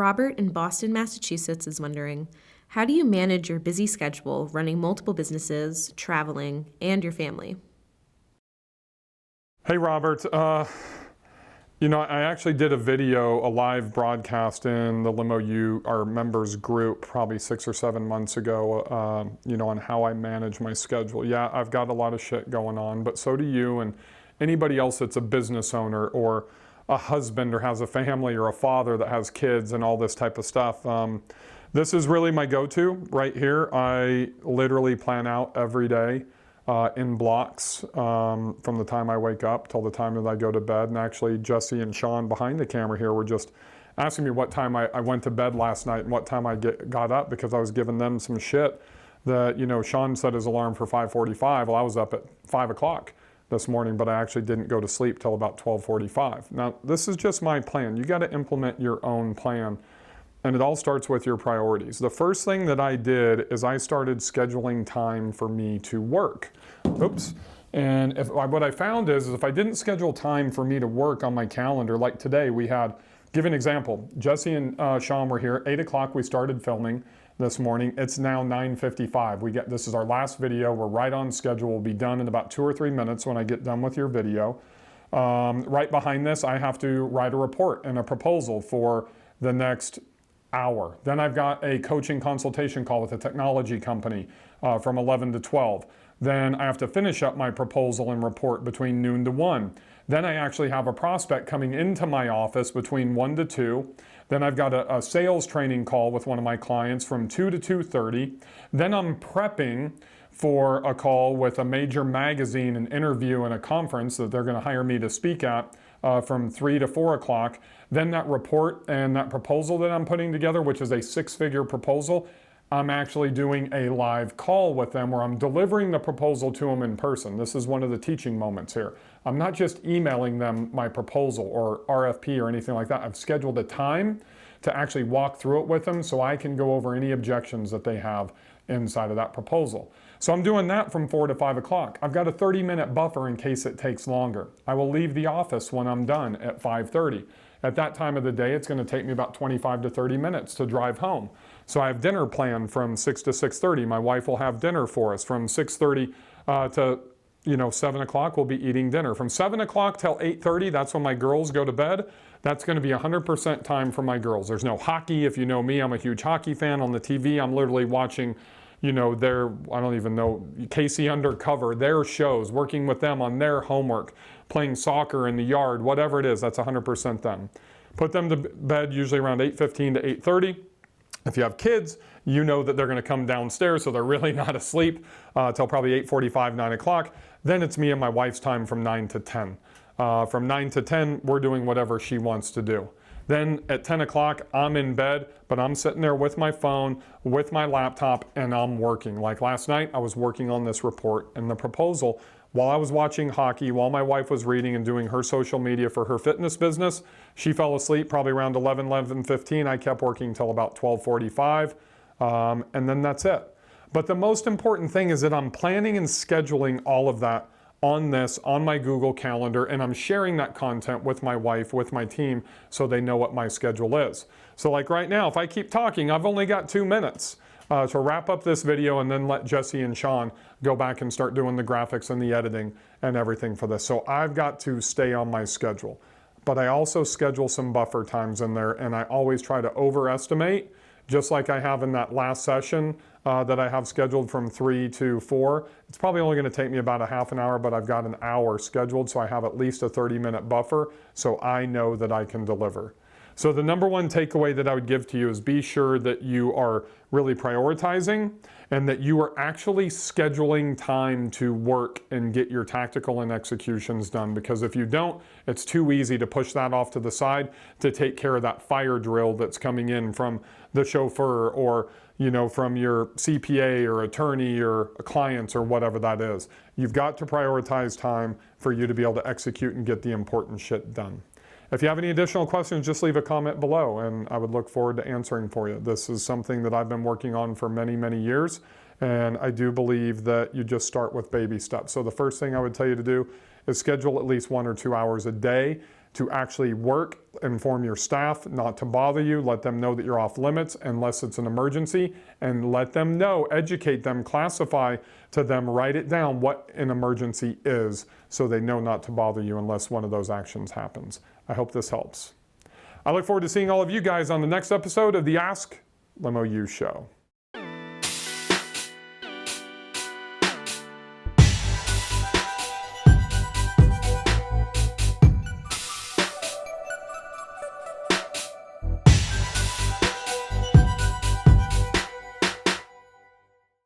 Robert in Boston, Massachusetts is wondering, how do you manage your busy schedule running multiple businesses, traveling, and your family? Hey, Robert. I actually did a video, a live broadcast in the Limo our members group probably 6 or 7 months ago, on how I manage my schedule. Yeah, I've got a lot of shit going on, but so do you and anybody else that's a business owner or a husband or has a family or a father that has kids and all this type of stuff. This is really my go-to right here. I literally plan out every day in blocks from the time I wake up till the time that I go to bed. And actually, Jesse and Sean behind the camera here were just asking me what time I went to bed last night and what time I got up, because I was giving them some shit that, Sean set his alarm for 5:45. Well, I was up at 5 o'clock this morning, but I actually didn't go to sleep till about 12:45. Now, this is just my plan. You got to implement your own plan. And it all starts with your priorities. The first thing that I did is I started scheduling time for me to work. Oops. And what I found is if I didn't schedule time for me to work on my calendar, like today we had, give an example, Jesse and Sean were here, 8 o'clock we started filming this morning. It's now 9:55. This is our last video. We're right on schedule. We'll be done in about 2 or 3 minutes when I get done with your video. Right behind this, I have to write a report and a proposal for the next hour. Then I've got a coaching consultation call with a technology company from 11 to 12. Then I have to finish up my proposal and report between noon to 1. Then I actually have a prospect coming into my office between 1 to 2. Then I've got a sales training call with one of my clients from 2 to 2:30. Then I'm prepping for a call with a major magazine, an interview, and a conference that they're going to hire me to speak at from 3 to 4 o'clock. Then that report and that proposal that I'm putting together, which is a 6-figure proposal, I'm actually doing a live call with them where I'm delivering the proposal to them in person. This is one of the teaching moments here. I'm not just emailing them my proposal or RFP or anything like that. I've scheduled a time to actually walk through it with them so I can go over any objections that they have inside of that proposal. So I'm doing that from 4 to 5 o'clock. I've got a 30-minute buffer in case it takes longer. I will leave the office when I'm done at 5:30. At that time of the day, it's going to take me about 25 to 30 minutes to drive home. So I have dinner planned from 6 to 6:30. My wife will have dinner for us from 6:30 to 7 o'clock. We'll be eating dinner. From 7 o'clock till 8:30, that's when my girls go to bed. That's going to be 100% time for my girls. There's no hockey. If you know me, I'm a huge hockey fan. On the TV, I'm literally watching I don't even know, Casey Undercover, their shows, working with them on their homework, playing soccer in the yard, whatever it is, that's 100% them. Put them to bed usually around 8:15 to 8:30. If you have kids, you know that they're going to come downstairs, so they're really not asleep till probably 8:45, 9 o'clock. Then it's me and my wife's time from 9 to 10. From 9 to 10, we're doing whatever she wants to do. Then at 10 o'clock, I'm in bed, but I'm sitting there with my phone, with my laptop, and I'm working. Like last night, I was working on this report and the proposal while I was watching hockey, while my wife was reading and doing her social media for her fitness business. She fell asleep probably around 11:15. I kept working till about 12:45, and then that's it. But the most important thing is that I'm planning and scheduling all of that on my Google Calendar, and I'm sharing that content with my wife, with my team, so they know what my schedule is. So like right now, if I keep talking, I've only got 2 minutes to wrap up this video and then let Jesse and Sean go back and start doing the graphics and the editing and everything for this. So I've got to stay on my schedule. But I also schedule some buffer times in there, and I always try to overestimate, just like I have in that last session that I have scheduled from 3 to 4. It's probably only going to take me about a half an hour, but I've got an hour scheduled, so I have at least a 30-minute buffer, so I know that I can deliver. So the number one takeaway that I would give to you is be sure that you are really prioritizing and that you are actually scheduling time to work and get your tactical and executions done. Because if you don't, it's too easy to push that off to the side to take care of that fire drill that's coming in from the chauffeur or from your CPA or attorney or clients or whatever that is. You've got to prioritize time for you to be able to execute and get the important shit done. If you have any additional questions, just leave a comment below and I would look forward to answering for you. This is something that I've been working on for many, many years, and I do believe that you just start with baby steps. So the first thing I would tell you to do is schedule at least 1 or 2 hours a day to actually work, inform your staff not to bother you, let them know that you're off limits unless it's an emergency, and let them know, educate them, classify to them, write it down what an emergency is so they know not to bother you unless one of those actions happens. I hope this helps. I look forward to seeing all of you guys on the next episode of the Ask Limo U Show.